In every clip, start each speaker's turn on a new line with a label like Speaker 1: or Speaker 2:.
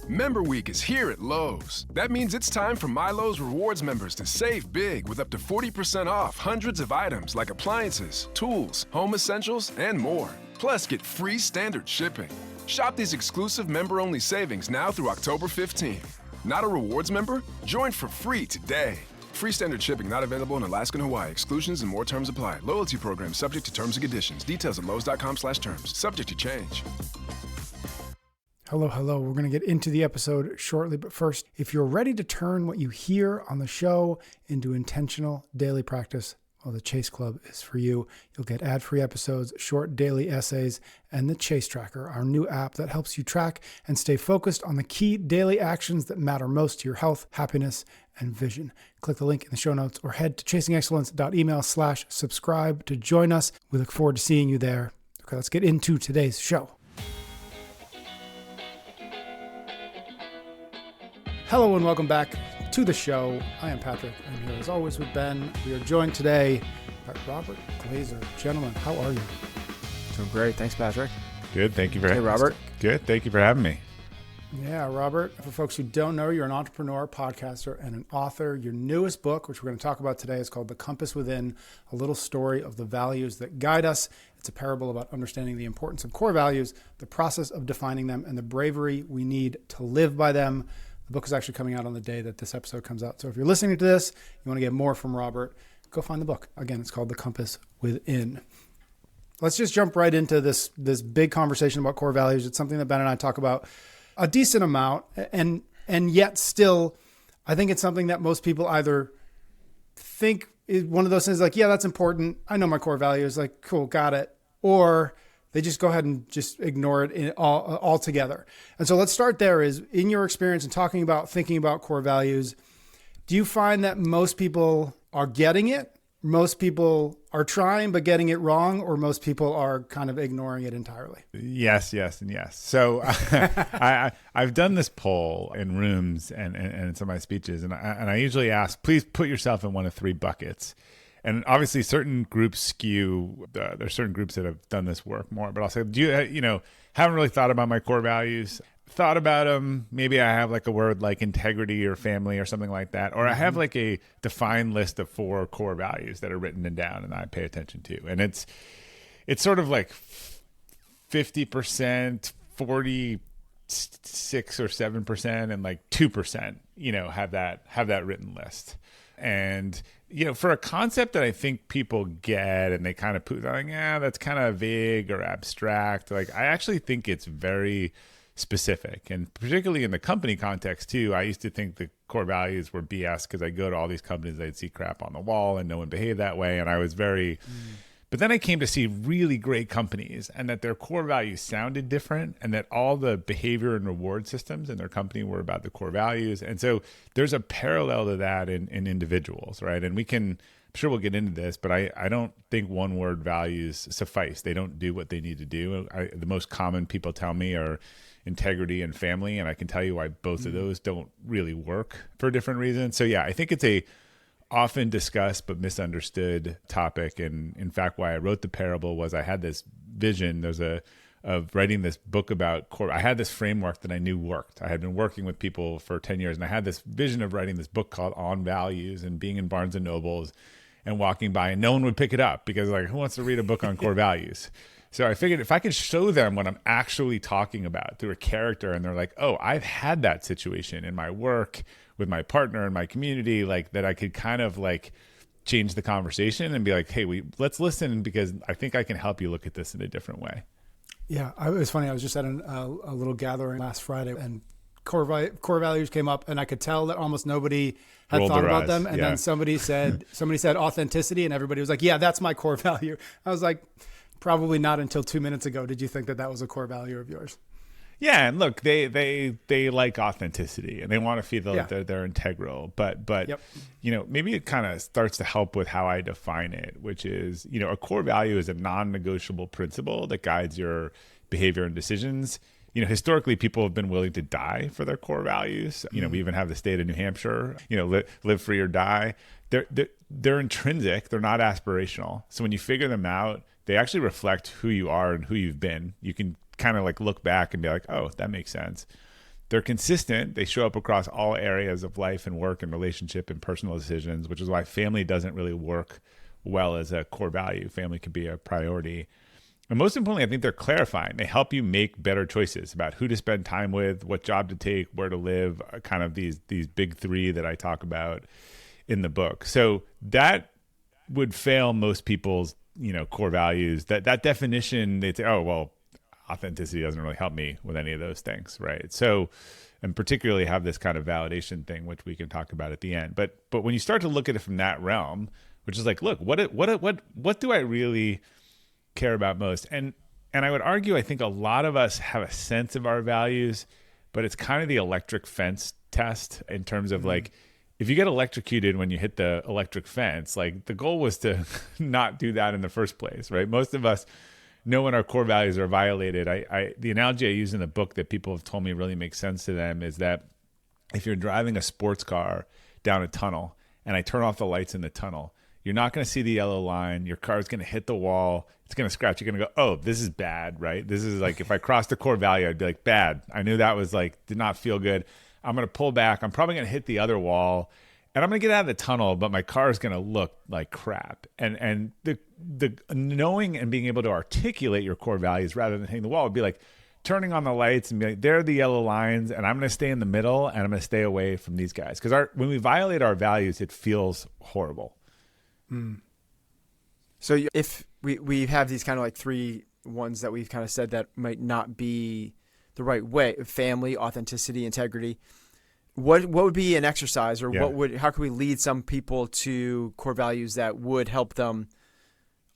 Speaker 1: Member Week is here at Lowe's. That means it's time for MyLowe's Rewards members to save big with up to 40% off hundreds of items like appliances, tools, home essentials, and more. Plus, get free standard shipping. Shop these exclusive member-only savings now through October 15th. Not a rewards member? Join for free today. Free standard shipping not available in Alaska and Hawaii. Exclusions and more terms apply. Loyalty program subject to terms and conditions. Details at lowes.com/terms. Subject to change.
Speaker 2: Hello. We're going to get into the episode shortly, but first, if you're ready to turn what you hear on the show into intentional daily practice, well, the Chase Club is for you. You'll get ad-free episodes, short daily essays, and the Chase Tracker, our new app that helps you track and stay focused on the key daily actions that matter most to your health, happiness, and vision. Click the link in the show notes or head to chasingexcellence.email/subscribe to join us. We look forward to seeing you there. Okay, let's get into today's show. Hello and welcome back to the show. I am Patrick. I'm here as always with Ben. We are joined today by Robert Glazer. Gentlemen, how are you?
Speaker 3: Doing great. Thanks, Patrick.
Speaker 4: Good. Thank you for having me.
Speaker 3: Hey, Robert.
Speaker 4: Good. Thank you for having me.
Speaker 2: Yeah, Robert. For folks who don't know, you're an entrepreneur, podcaster, and an author. Your newest book, which we're going to talk about today, is called The Compass Within, a little story of the values that guide us. It's a parable about understanding the importance of core values, the process of defining them, and the bravery we need to live by them. The book is actually coming out on the day that this episode comes out. So if you're listening to this, you want to get more from Robert, go find the book. Again, it's called The Compass Within. Let's just jump right into this big conversation about core values. It's something that Ben and I talk about a decent amount, and yet still, I think it's something that most people either think is one of those things like, yeah, that's important. I know my core values, like, cool, got it. Or they just go ahead and just ignore it altogether. And so let's start there. Is in your experience and thinking about core values, do you find that most people are getting it? Most people are trying but getting it wrong, or most people are kind of ignoring it entirely?
Speaker 4: Yes, and yes. So I've done this poll in rooms and in some of my speeches, and I usually ask, please put yourself in one of three buckets. And obviously certain groups skew, there's certain groups that have done this work more, but I'll say, do you, haven't really thought about my core values, thought about them. Maybe I have like a word like integrity or family or something like that. Or I have like a defined list of 4 core values that are written down and I pay attention to. And it's sort of like 50%, 46 or 7%, and like 2%, have that written list. And, for a concept that I think people get and they kind of put like, yeah, that's kind of vague or abstract. Like, I actually think it's very specific, and particularly in the company context too. I used to think the core values were BS because I go to all these companies, I'd see crap on the wall and no one behaved that way. And I was very, but then I came to see really great companies and that their core values sounded different and that all the behavior and reward systems in their company were about the core values. And so there's a parallel to that in individuals, right? And I'm sure we'll get into this, but I don't think one word values suffice. They don't do what they need to do. The most common people tell me are integrity and family. And I can tell you why both of those don't really work for different reasons. So yeah, I think it's a often discussed but misunderstood topic. And in fact, why I wrote the parable was I had this vision. Of writing this book about core. I had this framework that I knew worked. I had been working with people for 10 years, and I had this vision of writing this book called On Values and being in Barnes and Nobles and walking by, and no one would pick it up because like, who wants to read a book on core values? So I figured if I could show them what I'm actually talking about through a character, and they're like, oh, I've had that situation in my work with my partner and my community, like that I could kind of like change the conversation and be like, hey, let's listen because I think I can help you look at this in a different way.
Speaker 2: Yeah, it was funny. I was just at a little gathering last Friday, and core values came up, and I could tell that almost nobody had
Speaker 4: Rolled
Speaker 2: thought about
Speaker 4: eyes.
Speaker 2: them. And
Speaker 4: Yeah.
Speaker 2: then somebody said authenticity, and everybody was like, "Yeah, that's my core value." I was like, probably not until 2 minutes ago did you think that was a core value of yours.
Speaker 4: Yeah, and look, they like authenticity and they want to feel that they're integral. But
Speaker 2: Yep.
Speaker 4: maybe it kind of starts to help with how I define it, which is, a core value is a non-negotiable principle that guides your behavior and decisions. Historically, people have been willing to die for their core values. We even have the state of New Hampshire, live free or die. They're intrinsic. They're not aspirational. So when you figure them out, they actually reflect who you are and who you've been. You can kind of like look back and be like, oh, that makes sense. They're consistent. They show up across all areas of life and work and relationship and personal decisions, which is why family doesn't really work well as a core value. Family can be a priority. And most importantly, I think they're clarifying. They help you make better choices about who to spend time with, what job to take, where to live, kind of these big three that I talk about in the book. So that would fail most people's, core values. That definition, they'd say, oh, well, authenticity doesn't really help me with any of those things, right? So, and particularly have this kind of validation thing, which we can talk about at the end. But when you start to look at it from that realm, which is like, look, what do I really care about most? And I would argue, I think a lot of us have a sense of our values, but it's kind of the electric fence test in terms of like, if you get electrocuted when you hit the electric fence, like the goal was to not do that in the first place, right? Most of us know when our core values are violated. The analogy I use in the book that people have told me really makes sense to them is that if you're driving a sports car down a tunnel and I turn off the lights in the tunnel, you're not going to see the yellow line. Your car is going to hit the wall. It's going to scratch. You're going to go, oh, this is bad, right? This is like, if I crossed the core value, I'd be like, bad. I knew that was like, did not feel good. I'm going to pull back. I'm probably going to hit the other wall and I'm going to get out of the tunnel, but my car is going to look like crap. And the knowing and being able to articulate your core values rather than hitting the wall would be like turning on the lights and be like, there are the yellow lines and I'm going to stay in the middle and I'm going to stay away from these guys. Because when we violate our values, it feels horrible.
Speaker 3: So if we have these kind of like three ones that we've kind of said that might not be the right way: family, authenticity, integrity. What would be an exercise, or how could we lead some people to core values that would help them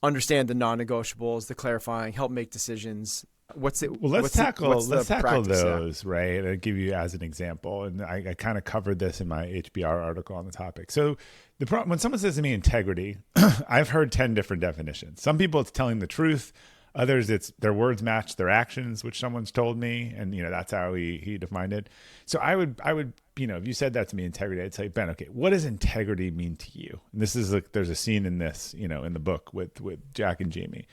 Speaker 3: understand the non-negotiables, the clarifying, help make decisions?
Speaker 4: Let's tackle those, right? I'll give you as an example, and I kind of covered this in my HBR article on the topic. So when someone says to me integrity, I've heard 10 different definitions. Some people it's telling the truth. Others it's their words match their actions, which someone's told me, and that's how he defined it. So I would if you said that to me, integrity, I'd say, Ben, okay, what does integrity mean to you? And this is there's a scene in this, in the book with Jack and Jamie.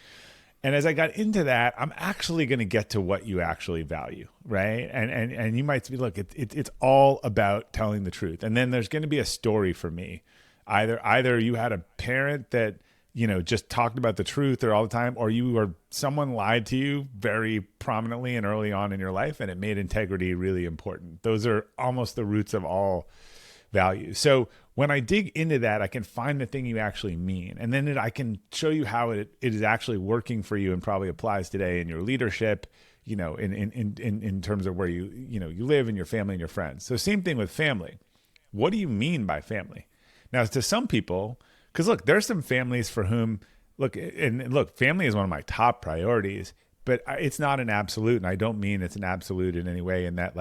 Speaker 4: And as I got into that, I'm actually going to get to what you actually value, right? And you might be, look, it's all about telling the truth. And then there's going to be a story for me. Either you had a parent that, just talked about the truth or all the time, or someone lied to you very prominently and early on in your life, and it made integrity really important. Those are almost the roots of all values. So when I dig into that, I can find the thing you actually mean. And then I can show you how it is actually working for you and probably applies today in your leadership, in terms of where you live and your family and your friends. So same thing with family. What do you mean by family? Now, to some people, because look, there's some families for whom, family is one of my top priorities, but it's not an absolute. And I don't mean it's an absolute in any way, in that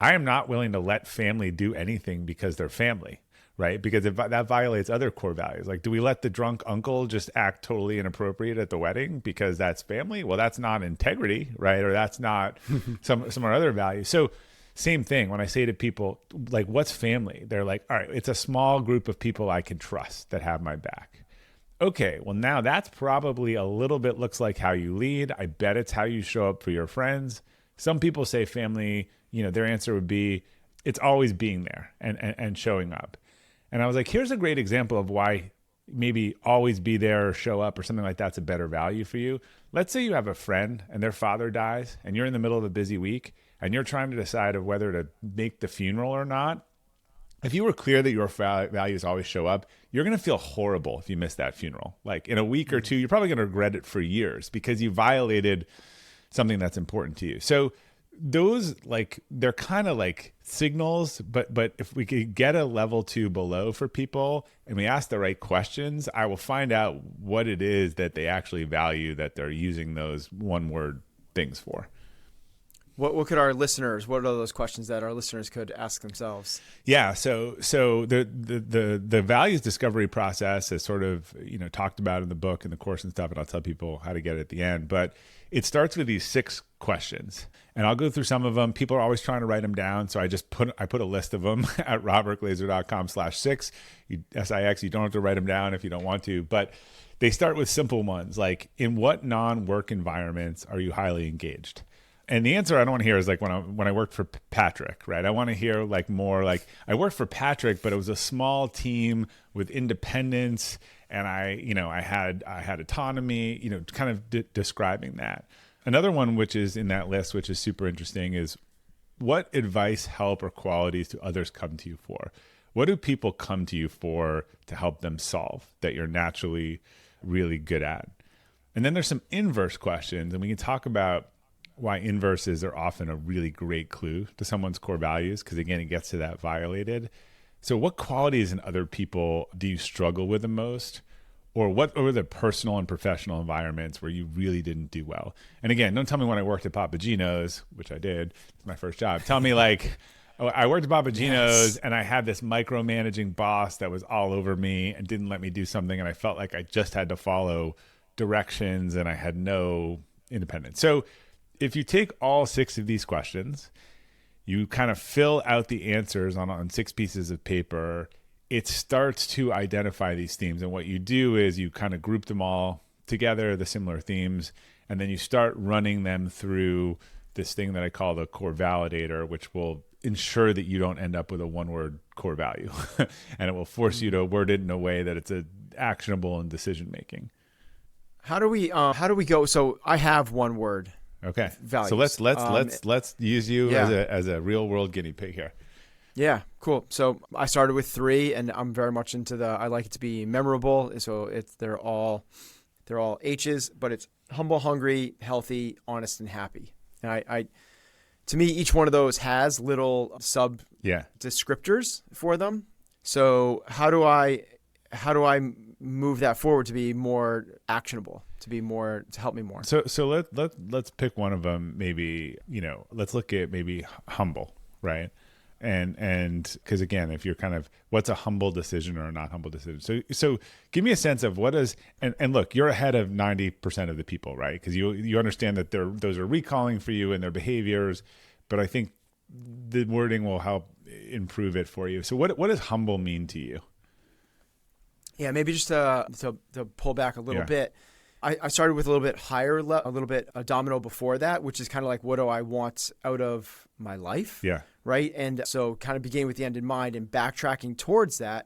Speaker 4: I am not willing to let family do anything because they're family, right? Because that violates other core values. Like, do we let the drunk uncle just act totally inappropriate at the wedding because that's family? Well, that's not integrity, right? Or that's not some of our other values. So same thing when I say to people, like, what's family? They're like, all right, it's a small group of people I can trust that have my back. Okay, well, now that's probably a little bit looks like how you lead. I bet it's how you show up for your friends. Some people say family, their answer would be, it's always being there and showing up. And I was like, here's a great example of why maybe always be there or show up or something like that's a better value for you. Let's say you have a friend and their father dies and you're in the middle of a busy week and you're trying to decide of whether to make the funeral or not. If you were clear that your values always show up, you're going to feel horrible if you miss that funeral. Like in a week or two, you're probably going to regret it for years because you violated something that's important to you. So those, they're kind of like signals, but if we could get a level 2 below for people and we ask the right questions, I will find out what it is that they actually value that they're using those one word things for.
Speaker 3: What could our listeners, what are those questions that our listeners could ask themselves?
Speaker 4: Yeah. So the values discovery process is sort of, talked about in the book and the course and stuff, and I'll tell people how to get it at the end, but it starts with these 6 questions and I'll go through some of them. People are always trying to write them down. So I put a list of them at robertglazer.com/6, SIX. You don't have to write them down if you don't want to, but they start with simple ones. Like, in what non-work environments are you highly engaged? And the answer I don't want to hear is like when I worked for Patrick, right? I want to hear like more like I worked for Patrick, but it was a small team with independence, and I had autonomy, kind of describing that. Another one which is in that list, which is super interesting, is what advice, help, or qualities do others come to you for? What do people come to you for to help them solve that you're naturally really good at? And then there's some inverse questions, and we can talk about why inverses are often a really great clue to someone's core values, because again, it gets to that violated. So what qualities in other people do you struggle with the most? Or what are the personal and professional environments where you really didn't do well? And again, don't tell me when I worked at Papa Gino's, which I did, it's my first job. Tell me like, oh, I worked at Papa Gino's and I had this micromanaging boss that was all over me and didn't let me do something. And I felt like I just had to follow directions and I had no independence. So if you take all 6 of these questions, you kind of fill out the answers on 6 pieces of paper, it starts to identify these themes. And what you do is you kind of group them all together, the similar themes, and then you start running them through this thing that I call the core validator, which will ensure that you don't end up with a one-word core value. And it will force you to word it in a way that it's actionable in decision-making.
Speaker 3: How do we go? So I have one word.
Speaker 4: Okay.
Speaker 3: Values.
Speaker 4: So let's use you as a real world guinea pig here.
Speaker 3: Yeah, cool. So I started with 3, and I'm very much into I like it to be memorable. So they're all H's, but it's humble, hungry, healthy, honest, and happy. And I to me, each one of those has little sub descriptors for them. So how do I move that forward to be more actionable, to help me more?
Speaker 4: So let's pick one of them. Maybe, let's look at maybe humble, right? And because again, if you're kind of, what's a humble decision or a not humble decision? So give me a sense of what is, and look, you're ahead of 90% of the people, right? Because you understand that those are recalling for you and their behaviors, but I think the wording will help improve it for you. So what does humble mean to you?
Speaker 3: Yeah, maybe just to pull back a little bit. I started with a little bit higher, a little bit a domino before that, which is kind of like, what do I want out of my life?
Speaker 4: Yeah.
Speaker 3: Right. And so kind of beginning with the end in mind and backtracking towards that,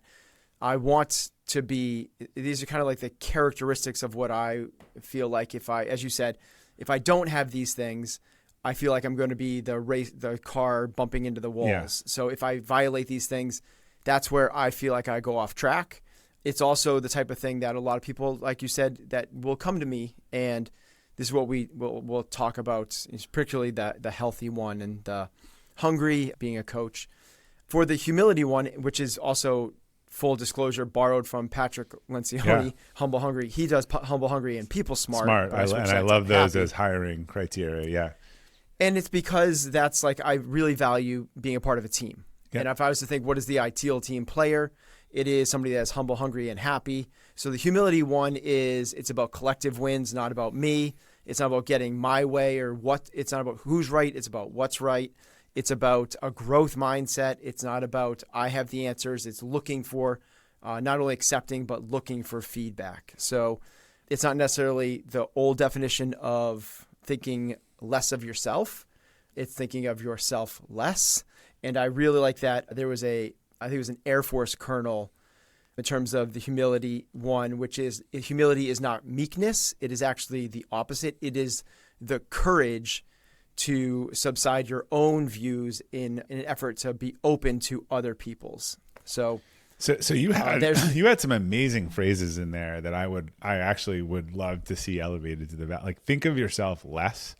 Speaker 3: I want to be, these are kind of like the characteristics of what I feel like as you said, if I don't have these things, I feel like I'm going to be the car bumping into the walls. Yeah. So if I violate these things, that's where I feel like I go off track. It's also the type of thing that a lot of people, like you said, that will come to me, and this is what we'll talk about, particularly the healthy one and the hungry, being a coach. For the humility one, which is also, full disclosure, borrowed from Patrick Lencioni, Humble Hungry. He does Humble Hungry and People Smart.
Speaker 4: I love those as hiring criteria, yeah.
Speaker 3: And it's because that's like, I really value being a part of a team. Yeah. And if I was to think, what is the ideal team player? It is somebody that's humble, hungry, and happy. So the humility one it's about collective wins, not about me. It's not about getting my way it's not about who's right. It's about what's right. It's about a growth mindset. It's not about I have the answers. It's looking for not only accepting, but looking for feedback. So it's not necessarily the old definition of thinking less of yourself. It's thinking of yourself less. And I really like that. I think it was an Air Force colonel in terms of the humility one, which is humility is not meekness. It is actually the opposite. It is the courage to subside your own views in an effort to be open to other people's. So you had some amazing phrases in there that I actually would love to see elevated to the like, think of yourself less.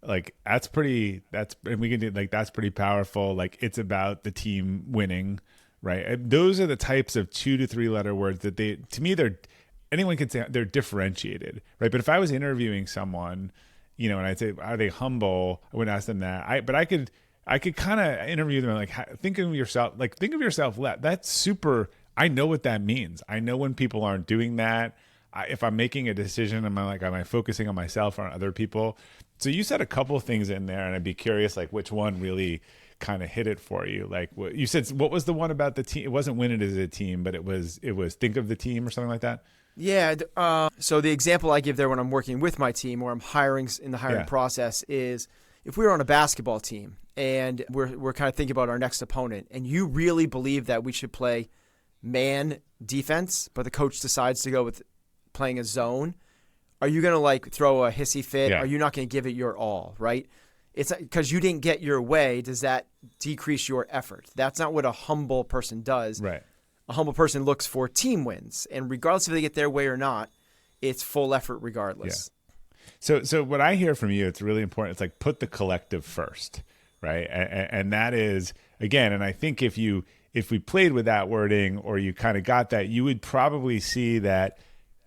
Speaker 3: Like that's pretty powerful. Like it's about the team winning, right? Those are the types of 2 to 3 letter words that anyone can say they're differentiated, right? But if I was interviewing someone, and I'd say, are they humble? I wouldn't ask them that. But I could kind of interview them like, think of yourself less. That's super. I know what that means. I know when people aren't doing that. If I'm making a decision, am I focusing on myself or on other people? So you said a couple of things in there, and I'd be curious, like which one really kind of hit it for you. Like what you said, what was the one about the team? It wasn't win it as a team, but it was think of the team or something like that. Yeah. So the example I give there when I'm working with my team or I'm hiring in the hiring process is if we were on a basketball team and we're kind of thinking about our next opponent, and you really believe that we should play man defense, but the coach decides to go with playing a zone, are you going to like throw a hissy fit?
Speaker 4: Yeah.
Speaker 3: Are you not going to give it your all, right? It's because you didn't get your way. Does that decrease your effort? That's not what a humble person does.
Speaker 4: Right.
Speaker 3: A humble person looks for team wins, and regardless if they get their way or not, it's full effort regardless.
Speaker 4: Yeah. So what I hear from you, it's really important. It's like put the collective first, right? And that is, again, and I think if we played with that wording, or you kind of got that, you would probably see that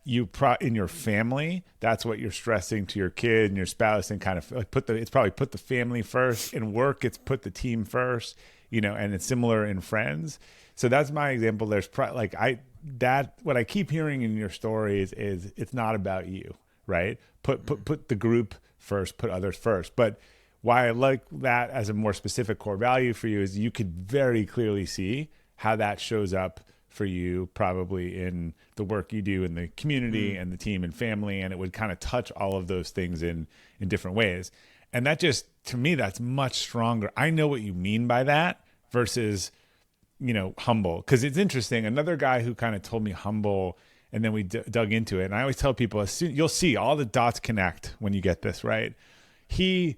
Speaker 4: in your family, that's what you're stressing to your kid and your spouse, and kind of like it's probably put the family first. In work, it's put the team first, and it's similar in friends. So that's my example. There's what I keep hearing in your stories is it's not about you, right? Put the group first, put others first. But why I like that as a more specific core value for you is you could very clearly see how that shows up for you, probably in the work you do in the community and the team and family, and it would kind of touch all of those things in different ways. And that just, to me, that's much stronger. I know what you mean by that versus, humble. Because it's interesting. Another guy who kind of told me humble, and then we dug into it. And I always tell people, you'll see all the dots connect when you get this, right? He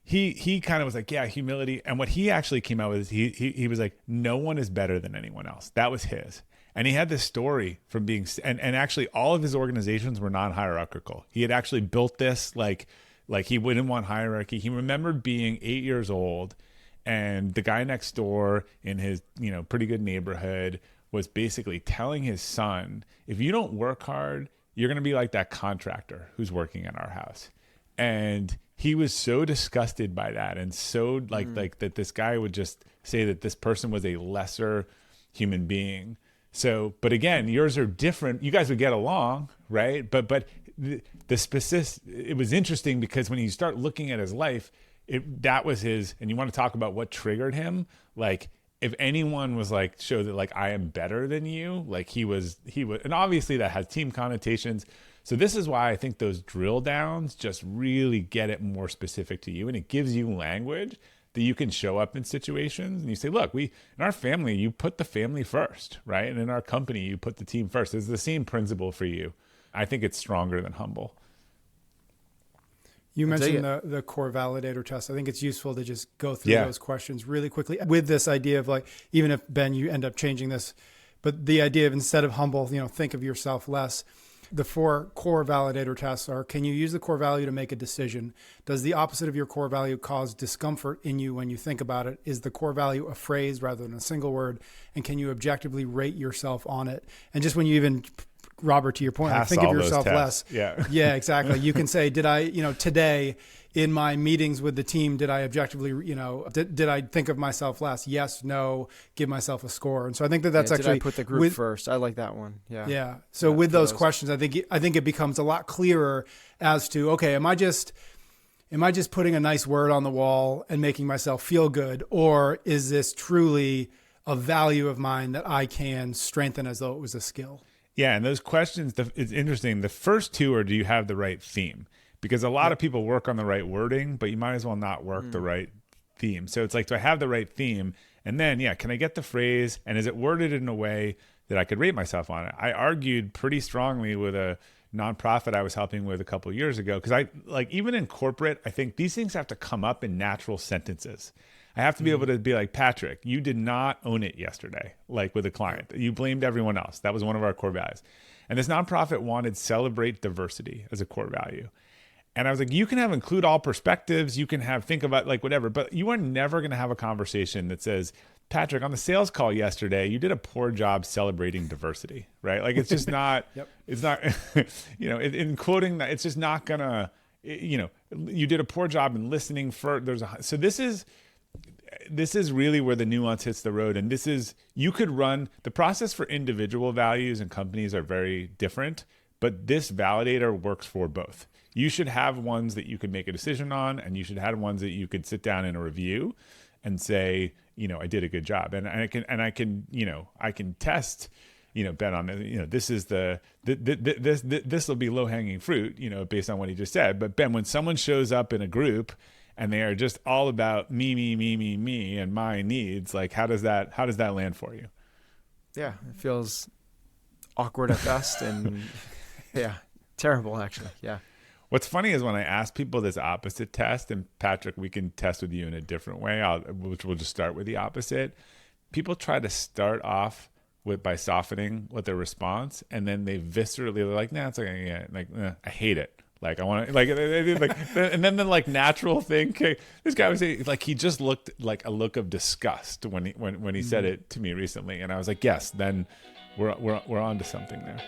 Speaker 4: kind of was like, yeah, humility. And what he actually came out with is he was like, no one is better than anyone else. That was his. And he had this story from being, and actually all of his organizations were non-hierarchical. He had actually built this like he wouldn't want hierarchy. He remembered being 8 years old, and the guy next door in his, pretty good neighborhood was basically telling his son, if you don't work hard, you're going to be like that contractor who's working in our house. And he was so disgusted by that, and so like that this guy would just say that this person was a lesser human being. So, but again, yours are different. You guys would get along, right? But the specific, it was interesting because when you start looking at his life, that was his, and you want to talk about what triggered him. Like if anyone was like, show that like, I am better than you, like he was, and obviously that has team connotations. So this is why I think those drill downs just really get it more specific to you, and it gives you language that you can show up in situations and you say, look, in our family, you put the family first, right? And in our company, you put the team first. It's the same principle for you. I think it's stronger than humble.
Speaker 2: You mentioned the core validator test. I think it's useful to just go through those questions really quickly with this idea of like, even if Ben, you end up changing this, but the idea of instead of humble, think of yourself less. The 4 core validator tests are: can you use the core value to make a decision? Does the opposite of your core value cause discomfort in you when you think about it? Is the core value a phrase rather than a single word? And can you objectively rate yourself on it? And just when you even, Robert, to your point, think of yourself less. Yeah, exactly. You can say, did I, today in my meetings with the team, did I objectively, did I think of myself less? Yes, no, give myself a score. And so I think that's actually,
Speaker 3: did I put the group first? I like that one. Yeah.
Speaker 2: Yeah. So with those questions, I think it becomes a lot clearer as to, okay, am I just putting a nice word on the wall and making myself feel good? Or is this truly a value of mine that I can strengthen as though it was a skill?
Speaker 4: Yeah, and those questions, it's interesting. The first 2 are, do you have the right theme? Because a lot of people work on the right wording, but you might as well not work the right theme. So it's like, do I have the right theme? And then, can I get the phrase? And is it worded in a way that I could rate myself on it? I argued pretty strongly with a nonprofit I was helping with a couple of years ago, because even in corporate, I think these things have to come up in natural sentences. I have to be able to be like, Patrick, you did not own it yesterday, like with a client. You blamed everyone else. That was one of our core values. And this nonprofit wanted celebrate diversity as a core value. And I was like, you can include all perspectives. You can think about like whatever, but you are never going to have a conversation that says, Patrick, on the sales call yesterday, you did a poor job celebrating diversity, right? Like it's just not, it's not, in quoting that, it's just not gonna, you did a poor job in listening for, so this is really where the nuance hits the road. And you could run the process for individual values, and companies are very different, but this validator works for both. You should have ones that you could make a decision on, and you should have ones that you could sit down in a review and say, I did a good job. And I can test, Ben on, this is this will be low hanging fruit, based on what he just said. But Ben, when someone shows up in a group and they are just all about me and my needs, like how does that land for you?
Speaker 3: Yeah, it feels awkward at best, and yeah, terrible actually. Yeah.
Speaker 4: What's funny is when I ask people this opposite test, and Patrick, we can test with you in a different way, which we'll just start with the opposite. People try to start off by softening with their response, and then they viscerally, they're like, nah, it's okay, yeah, like, I hate it. Like, I want to, like, and then the like natural thing, this guy was like, he just looked like a look of disgust when he said it to me recently. And I was like, yes, then we're on to something there.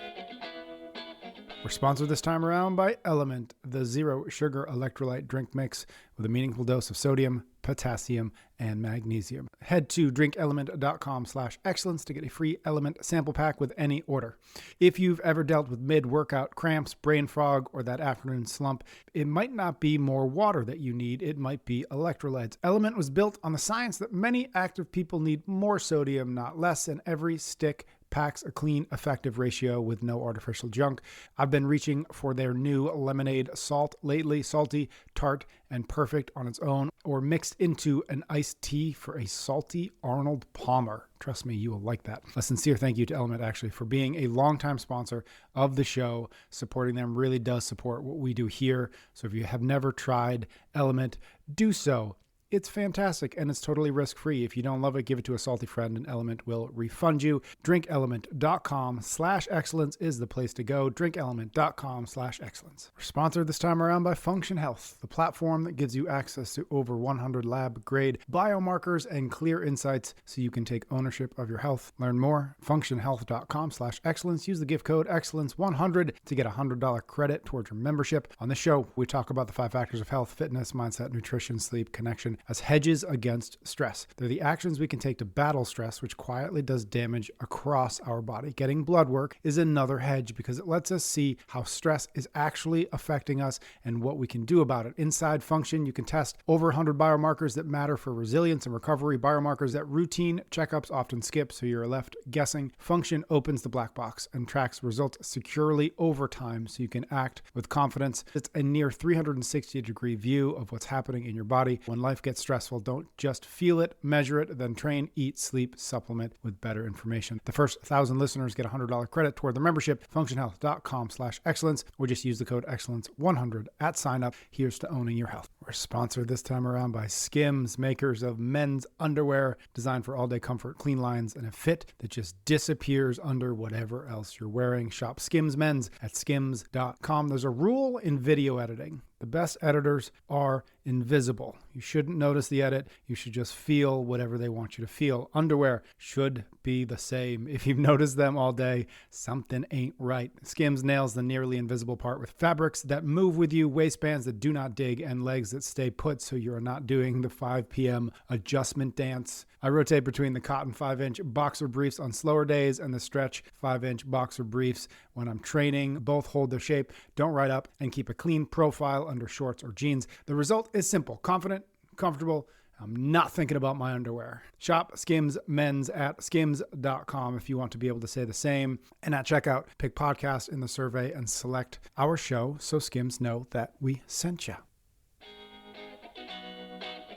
Speaker 2: We're sponsored this time around by Element, the zero sugar electrolyte drink mix with a meaningful dose of sodium, potassium, and magnesium. Head to drinkelement.com/excellence to get a free Element sample pack with any order. If you've ever dealt with mid-workout cramps, brain fog, or that afternoon slump, it might not be more water that you need, it might be electrolytes. Element was built on the science that many active people need more sodium, not less, and every stick packs a clean, effective ratio with no artificial junk. I've been reaching for their new lemonade salt lately, salty, tart, and perfect on its own, or mixed into an iced tea for a salty Arnold Palmer. Trust me, you will like that. A sincere thank you to Element, actually, for being a longtime sponsor of the show. Supporting them really does support what we do here. So if you have never tried Element, do so. It's fantastic, and it's totally risk-free. If you don't love it, give it to a salty friend, and Element will refund you. DrinkElement.com/excellence is the place to go. DrinkElement.com/excellence. We're sponsored this time around by Function Health, the platform that gives you access to over 100 lab-grade biomarkers and clear insights so you can take ownership of your health. Learn more, functionhealth.com/excellence. Use the gift code excellence100 to get a $100 credit towards your membership. On this show, we talk about the 5 factors of health: fitness, mindset, nutrition, sleep, connection, as hedges against stress. They're the actions we can take to battle stress, which quietly does damage across our body. Getting blood work is another hedge because it lets us see how stress is actually affecting us and what we can do about it. Inside Function, you can test over 100 biomarkers that matter for resilience and recovery, biomarkers that routine checkups often skip, so you're left guessing. Function opens the black box and tracks results securely over time so you can act with confidence. It's a near 360-degree view of what's happening in your body. When life gets stressful, don't just feel it, measure it, then train, eat, sleep, supplement with better information. The first 1,000 listeners get a $100 credit toward their membership. Functionhealth.com/excellence, or just use the code excellence100 at sign up. Here's to owning your health. We're sponsored this time around by Skims, makers of men's underwear designed for all-day comfort, clean lines, and a fit that just disappears under whatever else you're wearing. Shop Skims Men's at skims.com. There's a rule in video editing. The best editors are invisible. You shouldn't notice the edit. You should just feel whatever they want you to feel. Underwear should be the same. If you've noticed them all day, something ain't right. Skims nails the nearly invisible part with fabrics that move with you, waistbands that do not dig, and legs that stay put so you're not doing the 5 p.m. adjustment dance. I rotate between the cotton 5-inch boxer briefs on slower days and the stretch 5-inch boxer briefs when I'm training. Both hold their shape, don't ride up, and keep a clean profile under shorts or jeans. The result is simple: confident, comfortable. I'm not thinking about my underwear. Shop Skims Men's at skims.com if you want to be able to say the same. And at checkout, pick podcast in the survey and select our show so Skims know that we sent you.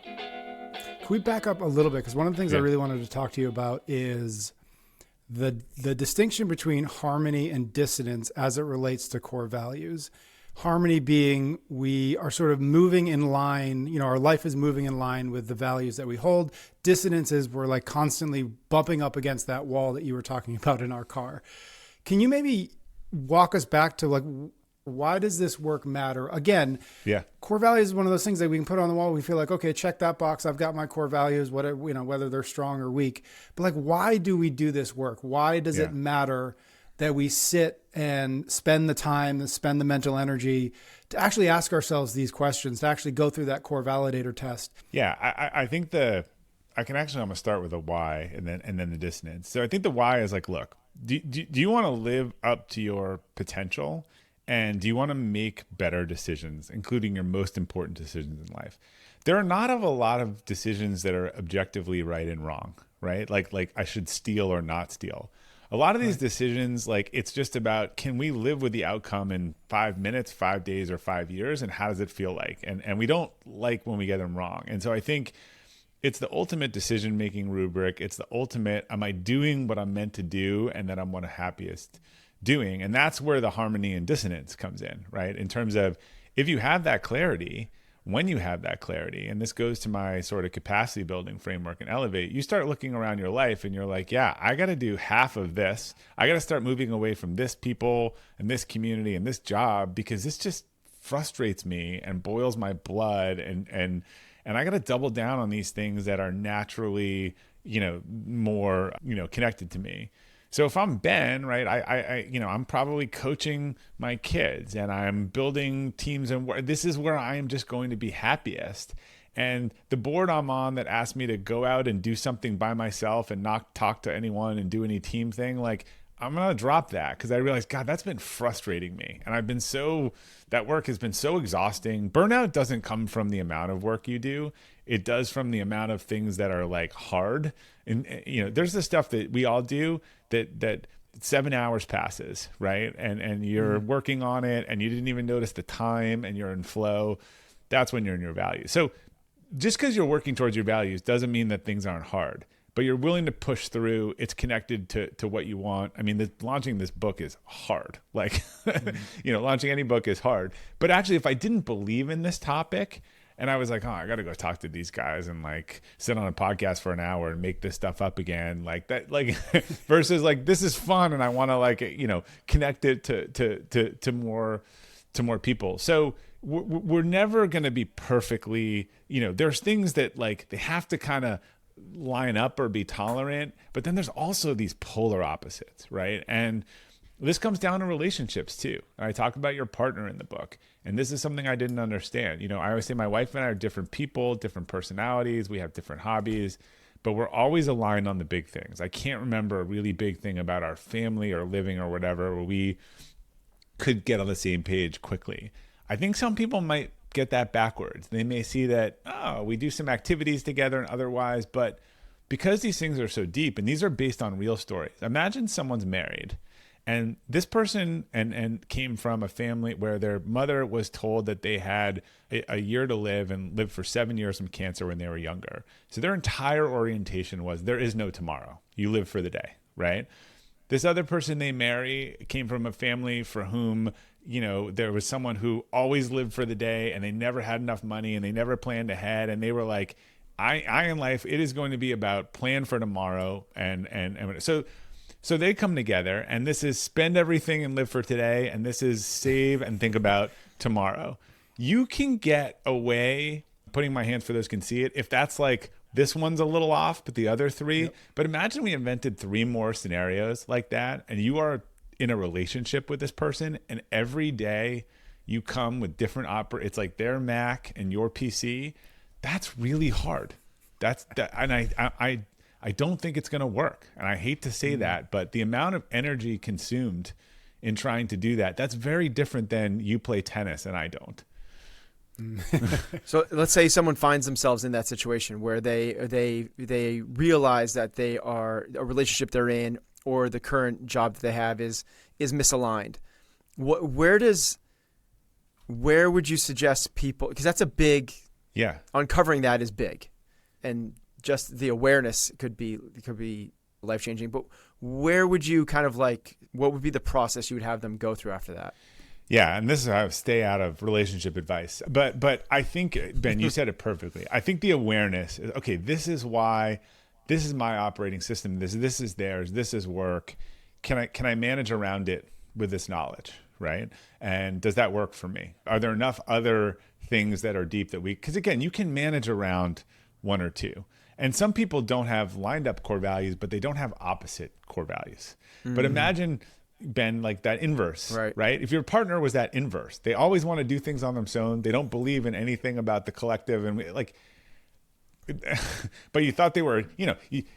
Speaker 2: Can we back up a little bit? Because one of the things I really wanted to talk to you about is the distinction between harmony and dissonance as it relates to core values. Harmony being we are sort of moving in line, our life is moving in line with the values that we hold. Dissonance is we're like constantly bumping up against that wall that you were talking about in our car. Can you maybe walk us back to like, why does this work matter? Again, core values is one of those things that we can put on the wall. We feel like, okay, check that box. I've got my core values, whatever, whether they're strong or weak. But like, why do we do this work? Why does it matter that we sit and spend the time, spend the mental energy to actually ask ourselves these questions, to actually go through that core validator test?
Speaker 4: Yeah, I think I can actually almost start with a why and then the dissonance. So I think the why is like, look, do you want to live up to your potential? And do you want to make better decisions, including your most important decisions in life? There are not a lot of decisions that are objectively right and wrong, right? Like I should steal or not steal. a lot of these decisions, like it's just about, can we live with the outcome in 5 minutes, 5 days, or 5 years? And how does it feel like? And we don't like when we get them wrong. And so I think it's the ultimate decision-making rubric. It's the ultimate, am I doing what I'm meant to do and that I'm one of happiest doing? And that's where the harmony and dissonance comes in, right? In terms of, if you have that clarity, when you have that clarity, and this goes to my sort of capacity building framework and Elevate, you start looking around your life and you're like, yeah, I got to do half of this. I got to start moving away from this people and this community and this job, because this just frustrates me and boils my blood. And I got to double down on these things that are naturally, more, connected to me. So if I'm Ben, right, I'm probably coaching my kids and I'm building teams, and this is where I am just going to be happiest. And the board I'm on that asked me to go out and do something by myself and not talk to anyone and do any team thing, like, I'm going to drop that, because I realized, God, that's been frustrating me. And that work has been so exhausting. Burnout doesn't come from the amount of work you do. It does from the amount of things that are like hard. And, there's the stuff that we all do that 7 hours passes, right? And you're working on it and you didn't even notice the time and you're in flow. That's when you're in your values. So just because you're working towards your values doesn't mean that things aren't hard, but you're willing to push through. It's connected to what you want. I mean, launching this book is hard. Like, launching any book is hard. But actually, if I didn't believe in this topic and I was like, I got to go talk to these guys and like sit on a podcast for an hour and make this stuff up again, like that, like versus like, this is fun and I want to like, connect it to more people. So we're never going to be perfectly, there's things that like they have to kind of line up or be tolerant, but then there's also these polar opposites, right? And this comes down to relationships too. I talk about your partner in the book, and this is something I didn't understand. I always say my wife and I are different people, different personalities, we have different hobbies, but we're always aligned on the big things. I can't remember a really big thing about our family or living or whatever where we could get on the same page quickly. I think some people might get that backwards. They may see that, we do some activities together and otherwise, but because these things are so deep and these are based on real stories. Imagine someone's married and this person and came from a family where their mother was told that they had a year to live and lived for 7 years from cancer when they were younger. So their entire orientation was, there is no tomorrow. You live for the day, right? This other person they marry came from a family for whom, there was someone who always lived for the day and they never had enough money and they never planned ahead. And they were like, I in life, it is going to be about plan for tomorrow. And so they come together, and this is spend everything and live for today. And this is save and think about tomorrow. You can get away, putting my hands for those can see it, if that's like, this one's a little off, but the other three. Yep. But imagine we invented 3 more scenarios like that, and you are in a relationship with this person, and every day you come with different it's like their Mac and your PC. That's really hard. And I don't think it's going to work. And I hate to say that, but the amount of energy consumed in trying to do that's very different than you play tennis and I don't.
Speaker 3: So let's say someone finds themselves in that situation where they realize that a relationship they're in or the current job that they have is misaligned. Where would you suggest people, because that's a big, uncovering that is big, and just the awareness could be life-changing, but where would you kind of like, what would be the process you would have them go through after that?
Speaker 4: Yeah, and this is how I stay out of relationship advice. But I think, Ben, you said it perfectly. I think the awareness is, okay, this is why, this is my operating system, this is theirs, this is work. Can I manage around it with this knowledge, right? And does that work for me? Are there enough other things that are deep that because again, you can manage around 1 or 2. And some people don't have lined up core values, but they don't have opposite core values. Mm-hmm. But imagine, Ben, like that inverse, right? If your partner was that inverse, they always want to do things on their own. They don't believe in anything about the collective, and but you thought they were,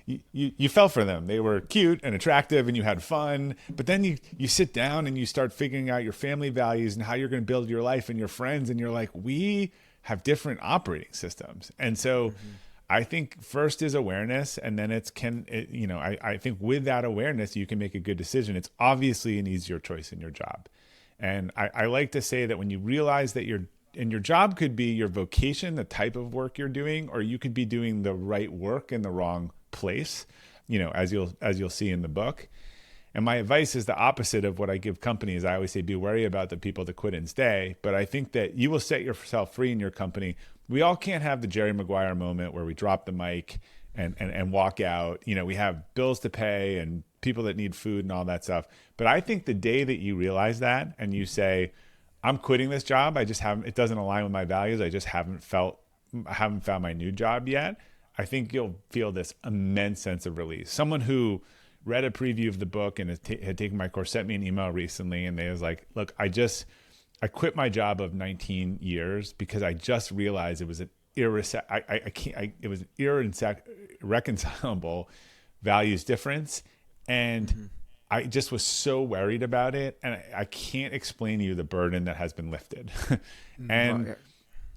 Speaker 4: you fell for them. They were cute and attractive and you had fun, but then you sit down and you start figuring out your family values and how you're going to build your life and your friends. And you're like, we have different operating systems. And so I think first is awareness, and then I think with that awareness, you can make a good decision. It's obviously an easier choice in your job. And I like to say that when you realize that your job could be your vocation, the type of work you're doing, or you could be doing the right work in the wrong place, as you'll see in the book. And my advice is the opposite of what I give companies. I always say, be wary about the people that quit and stay. But I think that you will set yourself free in your company. We all can't have the Jerry Maguire moment where we drop the mic and walk out. We have bills to pay and people that need food and all that stuff. But I think the day that you realize that and you say, I'm quitting this job, it doesn't align with my values, I just haven't found my new job yet, I think you'll feel this immense sense of release. Someone who read a preview of the book and had taken my course sent me an email recently, and they was like, look, I quit my job of 19 years because I just realized it was an irreconcilable values difference. And I just was so worried about it. And I can't explain to you the burden that has been lifted. And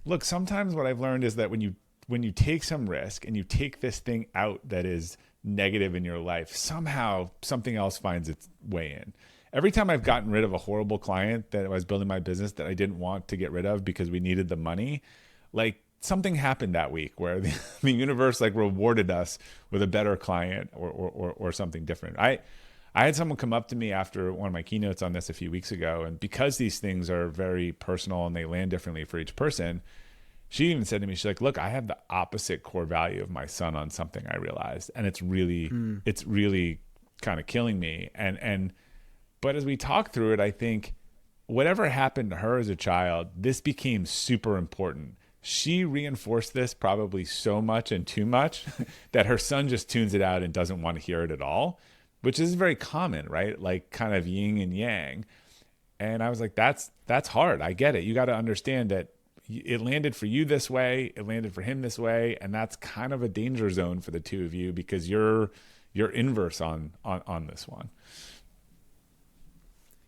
Speaker 4: look, sometimes what I've learned is that when you take some risk and you take this thing out that is negative in your life, somehow something else finds its way in. Every time I've gotten rid of a horrible client that I was building my business that I didn't want to get rid of because we needed the money, like something happened that week where the universe like rewarded us with a better client or something different. I had someone come up to me after one of my keynotes on this a few weeks ago, and because these things are very personal and they land differently for each person, she even said to me, she's like, look, I have the opposite core value of my son on something I realized. And it's really kind of killing me. But as we talk through it, I think whatever happened to her as a child, this became super important. She reinforced this probably so much and too much that her son just tunes it out and doesn't want to hear it at all, which is very common, right? Like kind of yin and yang. And I was like, that's hard. I get it. You got to understand that it landed for you this way, it landed for him this way, and that's kind of a danger zone for the two of you because you're inverse on this one.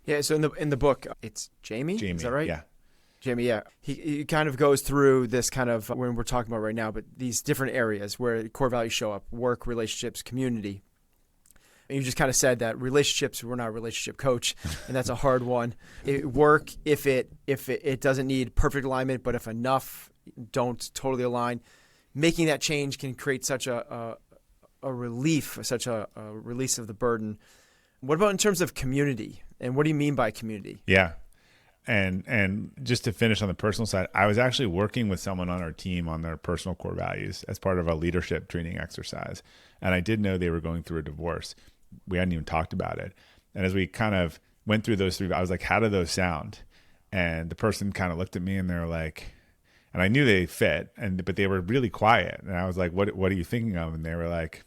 Speaker 3: Yeah, so in the book, it's Jamie, is that right?
Speaker 4: Yeah.
Speaker 3: Jamie, yeah. He kind of goes through this kind of, when we're talking about right now, but these different areas where core values show up: work, relationships, community. And you just kind of said that relationships, we're not a relationship coach, and that's a hard one. Work, if it doesn't need perfect alignment, but if enough don't totally align, making that change can create such a relief, such a release of the burden. What about in terms of community? And what do you mean by community?
Speaker 4: Yeah. And just to finish on the personal side, I was actually working with someone on our team on their personal core values as part of a leadership training exercise. And I did know they were going through a divorce. We hadn't even talked about it. And as we kind of went through those three, I was like, how do those sound? And the person kind of looked at me and they're like, and I knew they fit, but they were really quiet. And I was like, what are you thinking of? And they were like,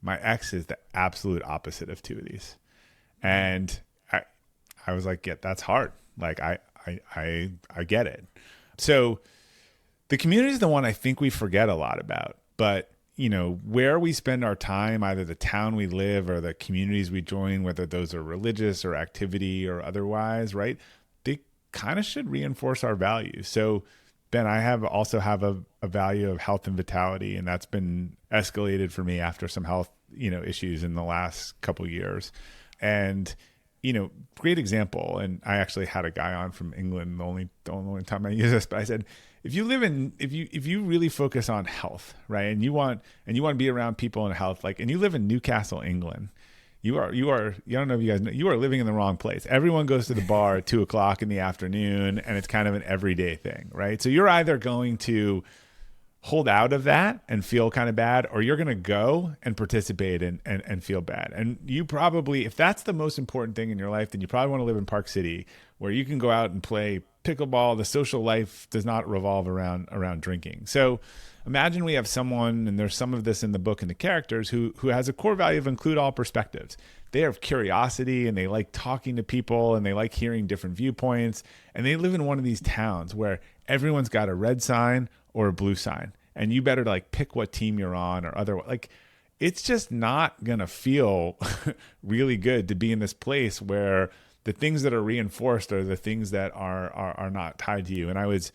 Speaker 4: my ex is the absolute opposite of two of these. And I was like, yeah, that's hard. Like I get it. So the community is the one I think we forget a lot about, but where we spend our time, either the town we live or the communities we join, whether those are religious or activity or otherwise, right? They kind of should reinforce our values. So Ben, I also have a value of health and vitality, and that's been escalated for me after some health, issues in the last couple of years. And great example. And I actually had a guy on from England, the only time I use this, but I said, if you really focus on health, right? And you want to be around people in health, and you live in Newcastle, England, you are, I don't know if you guys know, you are living in the wrong place. Everyone goes to the bar at 2:00 in the afternoon, and it's kind of an everyday thing, right? So you're either going to hold out of that and feel kind of bad, or you're going to go and participate and feel bad. And you probably, if that's the most important thing in your life, then you probably want to live in Park City, where you can go out and play pickleball. The social life does not revolve around drinking. So imagine we have someone, and there's some of this in the book and the characters, who has a core value of include all perspectives. They have curiosity, and they like talking to people, and they like hearing different viewpoints. And they live in one of these towns where everyone's got a red sign or a blue sign, and you better pick what team you're on or other. It's just not gonna feel really good to be in this place where the things that are reinforced are the things that are not tied to you. And I was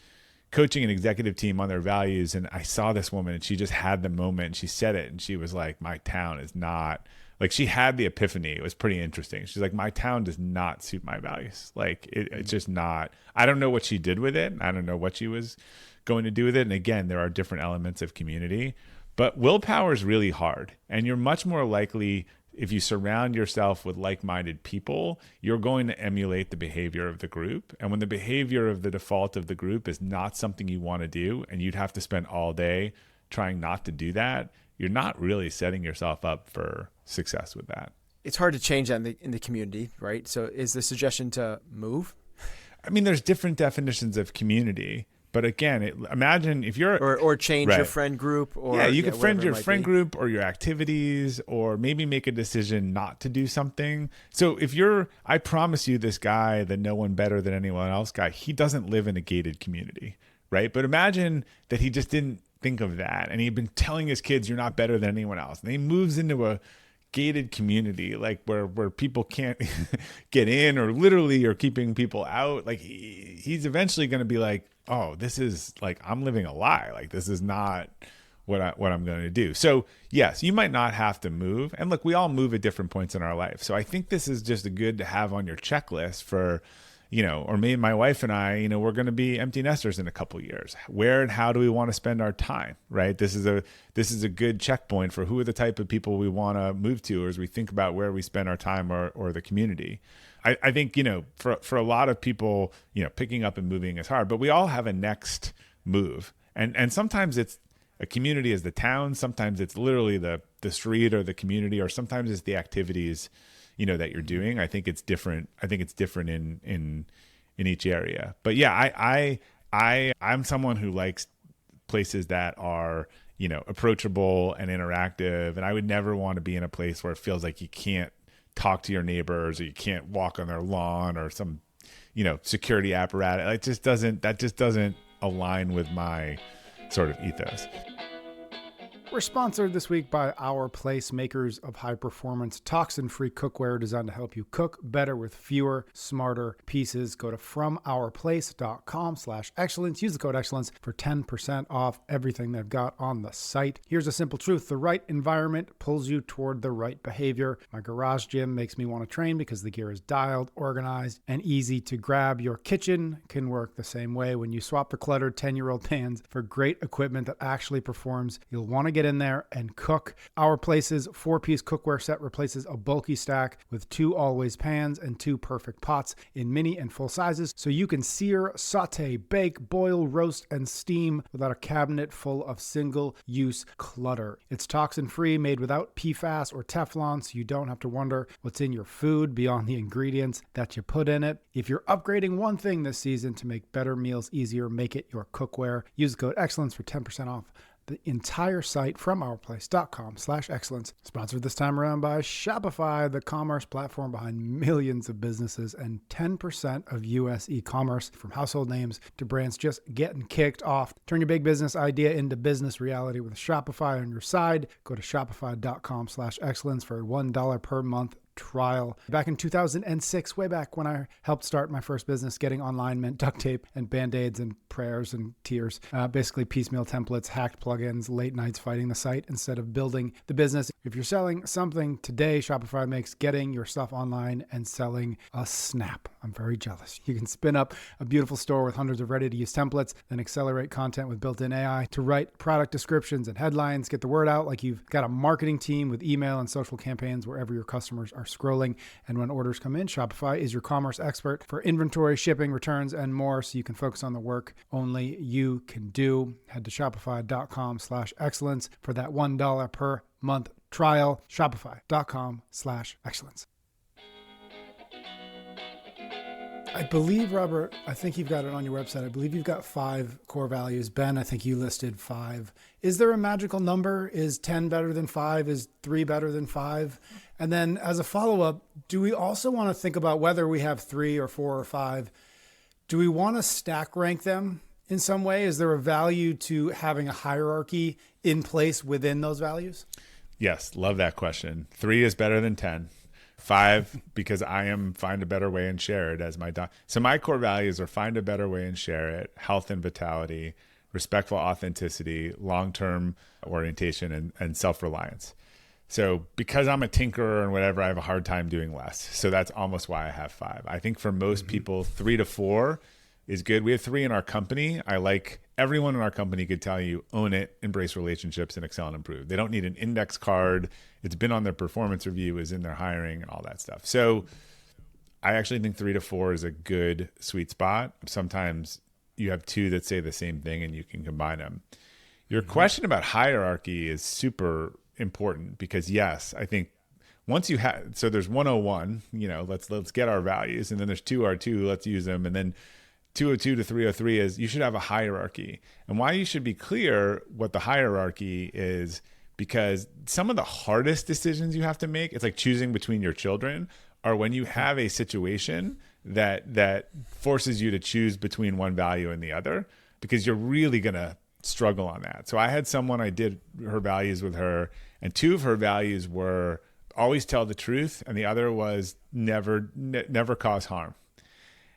Speaker 4: coaching an executive team on their values. And I saw this woman and she just had the moment and she said it. And she was like, my town is not, like, she had the epiphany. It was pretty interesting. She's like, my town does not suit my values. Like it's just not, I don't know what she did with it. I don't know what she was going to do with it. And again, there are different elements of community, but willpower is really hard. And you're much more likely, if you surround yourself with like-minded people, you're going to emulate the behavior of the group. And when the behavior of the default of the group is not something you want to do, and you'd have to spend all day trying not to do that, you're not really setting yourself up for success with that.
Speaker 3: It's hard to change that in the community, right? So is the suggestion to move?
Speaker 4: I mean, there's different definitions of community. But again, imagine if you're
Speaker 3: or change
Speaker 4: right.
Speaker 3: your friend group, or
Speaker 4: you could friend your friend group or your activities, or maybe make a decision not to do something. So if I promise you, this guy, the no one better than anyone else guy, he doesn't live in a gated community, right? But imagine that he just didn't think of that, and he'd been telling his kids, "You're not better than anyone else," and he moves into a gated community, like where people can't get in, or literally are keeping people out. Like he's eventually going to be like, oh, this is like, I'm living a lie. Like this is not what I'm going to do. So yes, you might not have to move. And look, we all move at different points in our life. So I think this is just good to have on your checklist for, or me and my wife and I, we're going to be empty nesters in a couple of years. Where and how do we want to spend our time, right? This is a good checkpoint for who are the type of people we want to move to, or as we think about where we spend our time or the community. I think, for a lot of people, picking up and moving is hard, but we all have a next move. And sometimes it's a community is the town. Sometimes it's literally the street or the community, or sometimes it's the activities, that you're doing. I think it's different. I think it's different in each area. But yeah, I'm someone who likes places that are, approachable and interactive. And I would never want to be in a place where it feels like you can't talk to your neighbors, or you can't walk on their lawn, or some, security apparatus. That just doesn't align with my sort of ethos.
Speaker 2: We're sponsored this week by Our Place, makers of high-performance, toxin-free cookware designed to help you cook better with fewer, smarter pieces. Go to FromOurPlace.com/excellence. Use the code excellence for 10% off everything they've got on the site. Here's a simple truth. The right environment pulls you toward the right behavior. My garage gym makes me want to train because the gear is dialed, organized, and easy to grab. Your kitchen can work the same way. When you swap the cluttered 10-year-old pans for great equipment that actually performs, you'll want to get in there and cook. Our Place's 4-piece cookware set replaces a bulky stack with 2 always pans and 2 perfect pots in mini and full sizes, so you can sear, saute, bake, boil, roast, and steam without a cabinet full of single-use clutter. It's toxin-free, made without PFAS or Teflon, so you don't have to wonder what's in your food beyond the ingredients that you put in it. If you're upgrading one thing this season to make better meals easier, make it your cookware. Use the code excellence for 10% off the entire site from ourplace.com/excellence. Sponsored this time around by Shopify, the commerce platform behind millions of businesses and 10% of U.S. e-commerce. From household names to brands just getting kicked off. Turn your big business idea into business reality with Shopify on your side. Go to shopify.com/excellence for a $1 per month trial. Back in 2006, way back when I helped start my first business, getting online meant duct tape and band-aids and prayers and tears. Basically piecemeal templates, hacked plugins, late nights fighting the site instead of building the business. If you're selling something today, Shopify makes getting your stuff online and selling a snap. I'm very jealous. You can spin up a beautiful store with hundreds of ready-to-use templates, then accelerate content with built-in AI to write product descriptions and headlines, get the word out like you've got a marketing team with email and social campaigns wherever your customers are scrolling. And when orders come in, Shopify is your commerce expert for inventory, shipping, returns, and more, so you can focus on the work only you can do. Head to shopify.com/excellence for that $1 per month trial. Shopify.com/excellence. I believe, Robert, I think you've got it on your website. I believe you've got 5 core values. Ben, I think you listed 5. Is there a magical number? Is 10 better than 5? Is 3 better than 5? And then as a follow-up, do we also want to think about whether we have 3 or 4 or 5? Do we want to stack rank them in some way? Is there a value to having a hierarchy in place within those values?
Speaker 4: Yes, love that question. 3 is better than 10. 5, because I am find a better way and share it as my so my core values are find a better way and share it, health and vitality, respectful authenticity, long-term orientation, and self-reliance. So because I'm a tinkerer and whatever, I have a hard time doing less. So that's almost why I have 5. I think for most people, 3 to 4 is good. We have 3 in our company. I like everyone in our company could tell you, own it, embrace relationships, and excel and improve. They don't need an index card. It's been on their performance review, is in their hiring and all that stuff. So I actually think 3 to 4 is a good sweet spot. Sometimes you have 2 that say the same thing and you can combine them. Your question about hierarchy is super important because yes, I think once you have, so there's 101, let's get our values, and then there's 2R2, let's use them. And then 202 to 303 is you should have a hierarchy. And why you should be clear what the hierarchy is, because some of the hardest decisions you have to make, it's like choosing between your children, are when you have a situation that forces you to choose between one value and the other, because you're really going to struggle on that. So I had someone, I did her values with her, and 2 of her values were always tell the truth, and the other was never cause harm.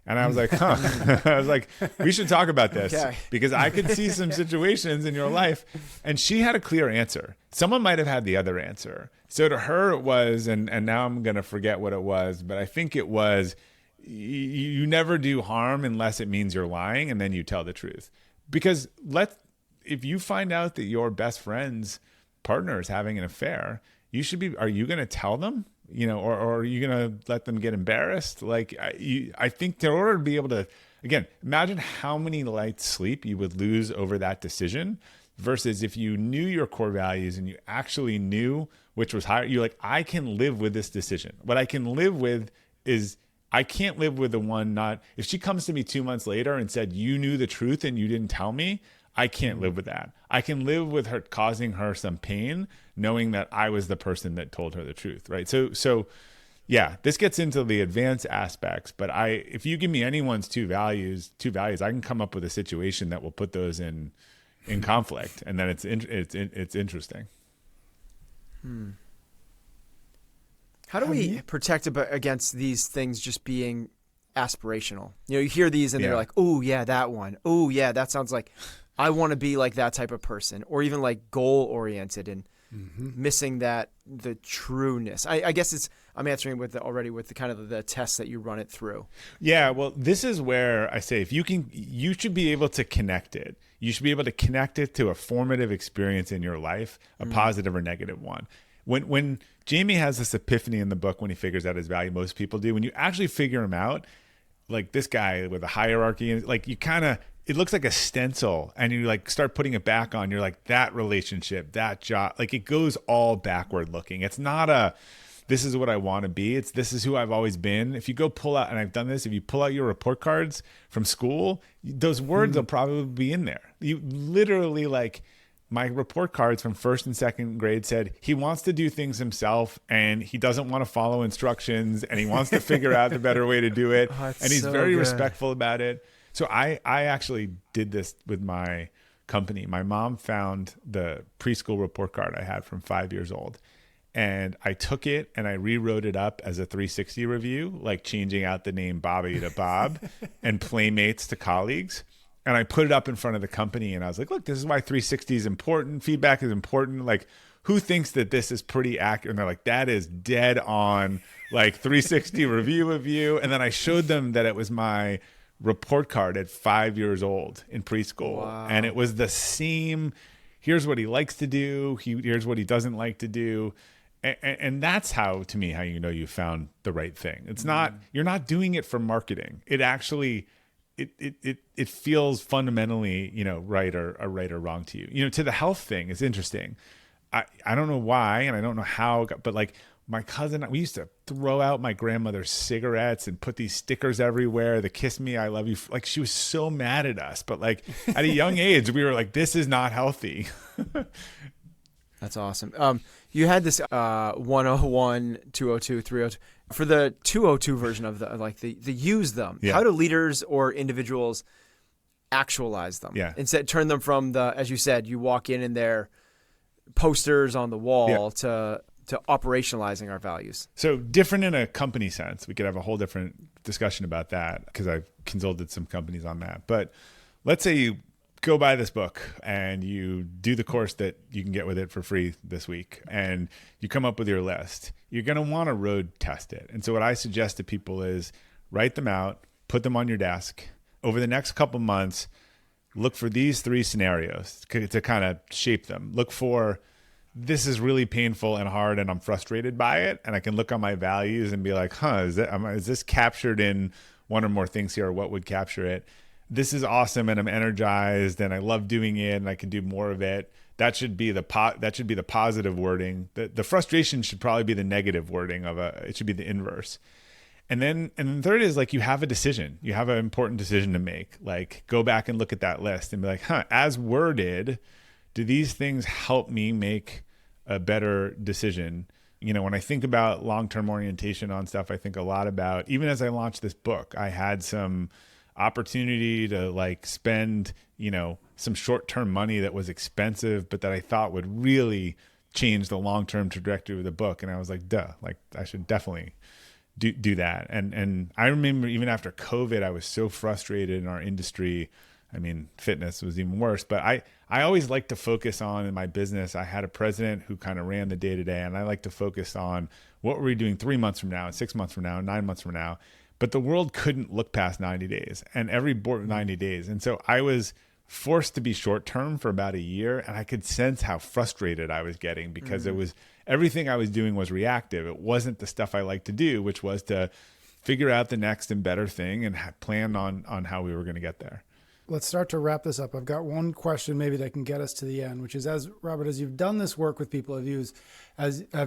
Speaker 4: And I was like, I was like, we should talk about this because I could see some situations in your life. And she had a clear answer. Someone might have had the other answer. So to her it was, and now I'm going to forget what it was, but I think it was, you never do harm unless it means you're lying, and then you tell the truth. Because if you find out that your best friend's partner is having an affair, are you going to tell them? Or are you going to let them get embarrassed? Like, I think in order to be able to, again, imagine how many nights sleep you would lose over that decision versus if you knew your core values and you actually knew which was higher. You're like, I can live with this decision. What I can live with is I can't live with the one if she comes to me 2 months later and said, you knew the truth and you didn't tell me, I can't live with that. I can live with her causing her some pain, knowing that I was the person that told her the truth, right? So yeah, this gets into the advanced aspects, but if you give me anyone's two values, I can come up with a situation that will put those in conflict, and then it's interesting.
Speaker 3: How do we protect against these things just being aspirational? You hear these and they're like, oh yeah, that one. Oh yeah, that sounds like I want to be like that type of person, or even like goal oriented and missing the trueness. I guess I'm answering with the kind of the tests that you run it through. Yeah.
Speaker 4: Well, this is where I say, you should be able to connect it. You should be able to connect it to a formative experience in your life, a positive or negative one. When Jamie has this epiphany in the book, when he figures out his value, most people do, when you actually figure him out, like this guy with a hierarchy, and like it looks like a stencil, and you like start putting it back on. You're like, that relationship, that job, like it goes all backward looking. It's not this is what I want to be. This is who I've always been. If you go pull out, and I've done this, if you pull out your report cards from school, those words will probably be in there. You literally, like, my report cards from 1st and 2nd grade said he wants to do things himself and he doesn't want to follow instructions and he wants to figure out the better way to do it. And he's very respectful about it. So I actually did this with my company. My mom found the preschool report card I had from 5 years old. And I took it and I rewrote it up as a 360 review, like changing out the name Bobby to Bob and playmates to colleagues. And I put it up in front of the company and I was like, look, this is why 360 is important. Feedback is important. Like, who thinks that this is pretty accurate? And they're like, that is dead on, like 360 review of you. And then I showed them that it was my report card at 5 years old in preschool. Wow. And it was the same. Here's what he likes to do. Here's what he doesn't like to do. And that's how you found the right thing. It's not, you're not doing it for marketing. It actually, it feels fundamentally, right or wrong to you. To the health thing is interesting. I don't know why, and I don't know how, but like my cousin, we used to throw out my grandmother's cigarettes and put these stickers everywhere. The "Kiss Me, I Love You." Like, she was so mad at us, but like at a young age, we were like, this is not healthy.
Speaker 3: That's awesome. You had this 101, 202, 302. For the 202 version of the use them. Yeah. How do leaders or individuals actualize them? Yeah. Instead, turn them from as you said, you walk in and they're posters on the wall to to operationalizing our values?
Speaker 4: So different in a company sense. We could have a whole different discussion about that because I've consulted some companies on that. But let's say you go buy this book and you do the course that you can get with it for free this week and you come up with your list. You're going to want to road test it. And so what I suggest to people is write them out, put them on your desk. Over the next couple months, look for these 3 scenarios to kind of shape them. Look for, this is really painful and hard and I'm frustrated by it. And I can look on my values and be like, is this captured in one or more things here, or what would capture it? This is awesome and I'm energized and I love doing it and I can do more of it. That should be the positive wording. The frustration should probably be the negative wording it should be the inverse. And then third is like, you have a decision. You have an important decision to make. Like, go back and look at that list and be like, as worded, do these things help me make a better decision? You know, when I think about long-term orientation on stuff, I think a lot about, even as I launched this book, I had some opportunity to like spend, some short-term money that was expensive, but that I thought would really change the long-term trajectory of the book. And I was like, I should definitely do that. And I remember even after COVID, I was so frustrated in our industry. I mean, fitness was even worse, but I always like to focus on, in my business, I had a president who kind of ran the day to day, and I like to focus on what were we doing 3 months from now and 6 months from now and 9 months from now. But the world couldn't look past 90 days and every board 90 days. And so I was forced to be short term for about a year, and I could sense how frustrated I was getting because it was, everything I was doing was reactive. It wasn't the stuff I like to do, which was to figure out the next and better thing and plan on how we were going to get there.
Speaker 2: Let's start to wrap this up. I've got one question maybe that can get us to the end, which is, as you've done this work with people, as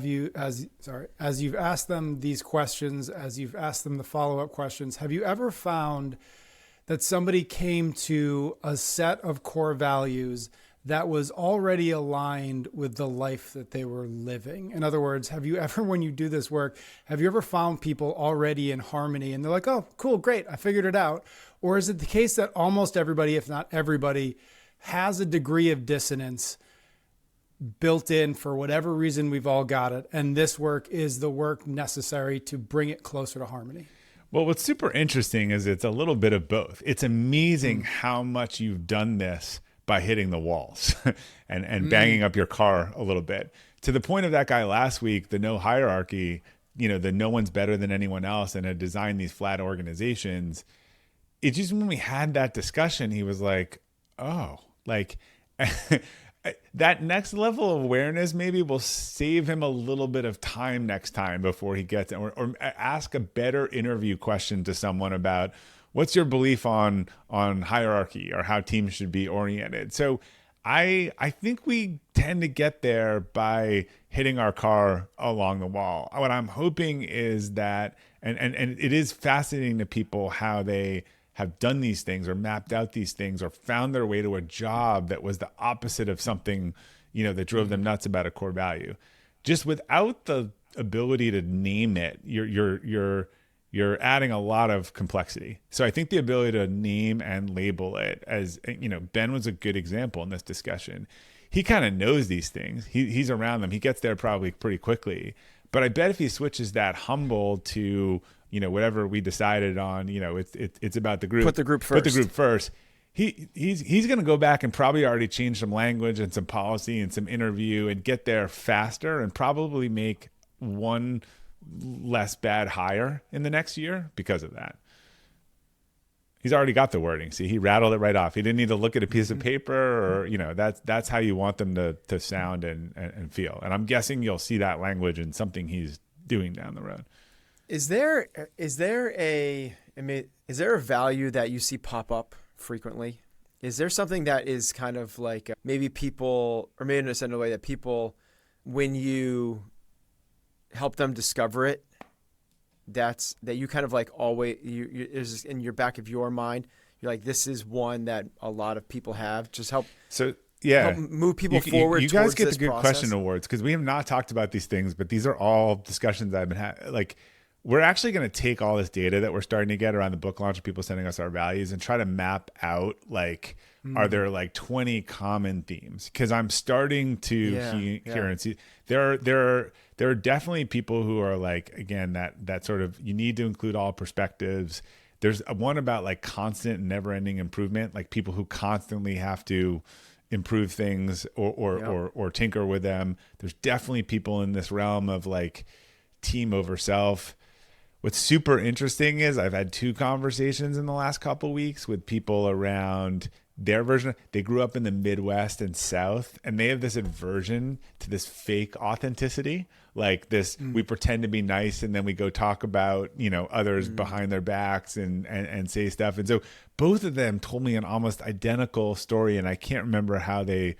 Speaker 2: you've asked them these questions, as you've asked them the follow-up questions, have you ever found that somebody came to a set of core values that was already aligned with the life that they were living? In other words, have you ever, when you do this work, have you ever found people already in harmony and they're like, oh, cool, great, I figured it out? Or is it the case that almost everybody, if not everybody, has a degree of dissonance built in for whatever reason? We've all got it. And this work is the work necessary to bring it closer to harmony.
Speaker 4: Well, what's super interesting is it's a little bit of both. It's amazing how much you've done this by hitting the walls and banging up your car a little bit. To the point of that guy last week, the no hierarchy, the no one's better than anyone else and had designed these flat organizations. It's just when we had that discussion, he was like, oh, like that next level of awareness maybe will save him a little bit of time next time before he gets it, or ask a better interview question to someone about what's your belief on hierarchy or how teams should be oriented. So I think we tend to get there by hitting our car along the wall. What I'm hoping is that, and it is fascinating to people how they have done these things or mapped out these things or found their way to a job that was the opposite of something, that drove them nuts about a core value. Just without the ability to name it, you're adding a lot of complexity. So I think the ability to name and label it, as Ben was a good example in this discussion. He kind of knows these things. He's around them. He gets there probably pretty quickly. But I bet if he switches that humble to, whatever we decided on, it's about the group.
Speaker 3: Put the group first.
Speaker 4: He's going to go back and probably already change some language and some policy and some interview and get there faster and probably make one less bad hire in the next year because of that. He's already got the wording. See, he rattled it right off. He didn't need to look at a piece of paper or, that's how you want them to sound and feel. And I'm guessing you'll see that language in something he's doing down the road.
Speaker 3: Is there a value that you see pop up frequently? Is there something that is kind of like maybe people, or maybe in a certain way that people, when you help them discover it, that you kind of like always, is in your back of your mind, you're like, this is one that a lot of people have. Just help.
Speaker 4: So yeah,
Speaker 3: help move people forward.
Speaker 4: You guys get
Speaker 3: this
Speaker 4: the good
Speaker 3: process.
Speaker 4: question awards because we have not talked about these things, but these are all discussions I've been having. Like, we're actually going to take all this data that we're starting to get around the book launch of people sending us our values and try to map out like are there like 20 common themes? Because I'm starting to hear and see there are definitely people who are like, again, that sort of, you need to include all perspectives. There's one about like constant and never ending improvement, like people who constantly have to improve things or tinker with them. There's definitely people in this realm of like team over self. What's super interesting is I've had 2 conversations in the last couple of weeks with people around their version. They grew up in the Midwest and South, and they have this aversion to this fake authenticity. Like this, we pretend to be nice and then we go talk about, others behind their backs and say stuff. And so both of them told me an almost identical story, and I can't remember how they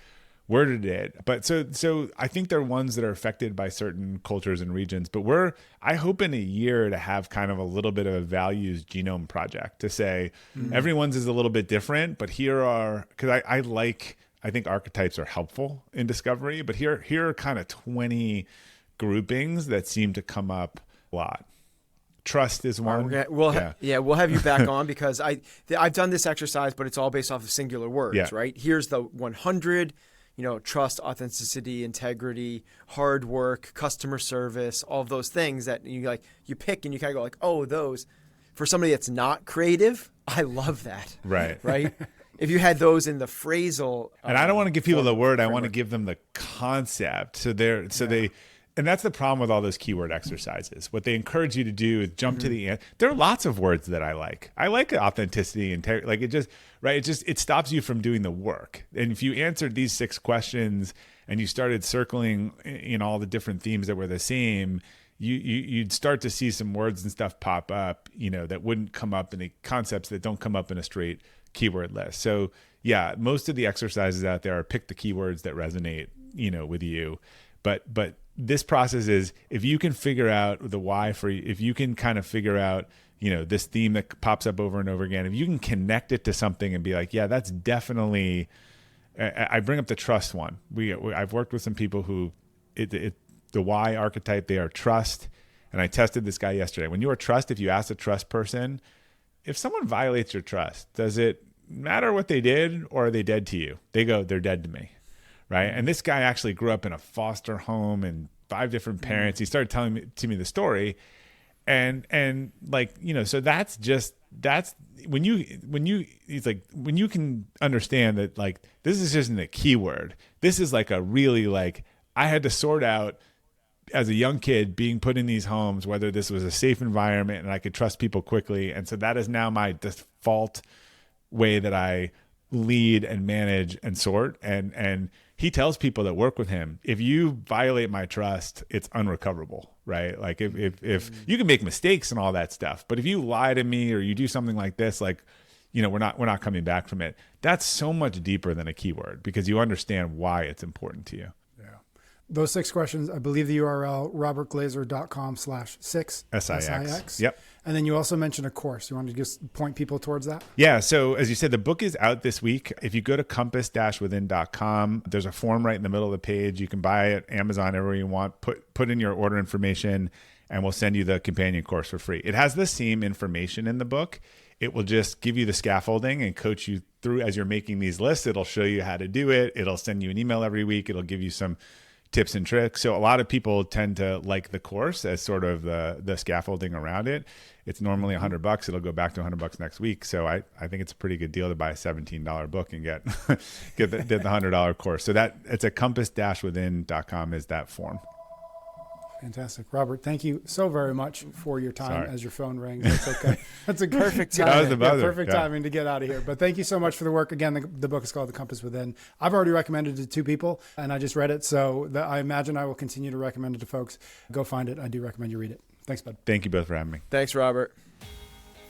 Speaker 4: worded it. But so I think they're ones that are affected by certain cultures and regions. But I hope in a year to have kind of a little bit of a values genome project to say everyone's is a little bit different, but here are, because I think archetypes are helpful in discovery, but here are kind of 20 groupings that seem to come up a lot. Trust is one.
Speaker 3: We'll have you back on, because I've done this exercise, but it's all based off of singular words, right? Here's the 100, trust, authenticity, integrity, hard work, customer service, all of those things that you pick and you kind of go like, oh, those. For somebody that's not creative, I love that.
Speaker 4: Right.
Speaker 3: Right. If you had those in the phrasal,
Speaker 4: and I don't want to give people the word, I want to give them the concept. And that's the problem with all those keyword exercises. What they encourage you to do is jump to the end. There are lots of words that I like. I like authenticity and like it stops you from doing the work. And if you answered these 6 questions and you started circling in all the different themes that were the same, you'd start to see some words and stuff pop up, that wouldn't come up in the concepts that don't come up in a straight keyword list. So yeah, most of the exercises out there are pick the keywords that resonate, with you. But this process is, if you can figure out the why for you, if you can kind of figure out, this theme that pops up over and over again, if you can connect it to something and be like, yeah, that's definitely, I bring up the trust one. I've worked with some people who the why archetype, they are trust. And I tested this guy yesterday. When you are trust, if you ask a trust person, if someone violates your trust, does it matter what they did, or are they dead to you? They go, they're dead to me. Right. And this guy actually grew up in a foster home and 5 different parents. He started telling me the story. And like, so that's when you can understand that, like, this is just a keyword. This is like a really, like, I had to sort out as a young kid being put in these homes, whether this was a safe environment and I could trust people quickly. And so that is now my default way that I lead and manage and sort. And he tells people that work with him, if you violate my trust, it's unrecoverable, right? Like if you can make mistakes and all that stuff, but if you lie to me or you do something like this, like, we're not coming back from it. That's so much deeper than a keyword, because you understand why it's important to you.
Speaker 2: Those 6 questions, I believe the URL, robertglazer.com/6 SIX.
Speaker 4: Yep.
Speaker 2: And then you also mentioned a course. You want to just point people towards that?
Speaker 4: Yeah. So as you said, the book is out this week. If you go to compass-within.com, there's a form right in the middle of the page. You can buy it Amazon, everywhere you want. Put in your order information, and we'll send you the companion course for free. It has the same information in the book. It will just give you the scaffolding and coach you through as you're making these lists. It'll show you how to do it. It'll send you an email every week. It'll give you some tips and tricks. So a lot of people tend to like the course as sort of the scaffolding around it. It's normally $100. It'll go back to $100 next week. So I think it's a pretty good deal to buy a $17 book and get the $100 course. So that it's at compass-within.com is that form.
Speaker 2: Fantastic. Robert, thank you so very much for your time. As your phone rings. That's okay. That's a perfect timing.
Speaker 4: That was the buzzer.
Speaker 2: Perfect timing to get out of here. But thank you so much for the work. Again, the book is called The Compass Within. I've already recommended it to 2 people, and I just read it. So I imagine I will continue to recommend it to folks. Go find it. I do recommend you read it. Thanks, bud.
Speaker 4: Thank you both for having me.
Speaker 3: Thanks, Robert.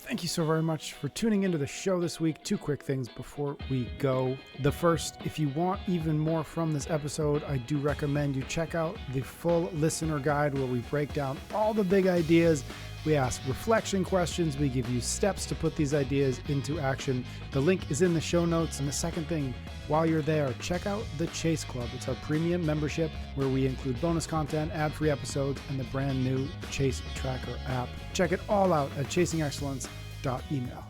Speaker 2: Thank you so very much for tuning into the show this week. 2 quick things before we go. The first, if you want even more from this episode, I do recommend you check out the full listener guide, where we break down all the big ideas. We ask reflection questions. We give you steps to put these ideas into action. The link is in the show notes. And the second thing, while you're there, check out the Chase Club. It's our premium membership where we include bonus content, ad-free episodes, and the brand new Chase Tracker app. Check it all out at chasingexcellence.email.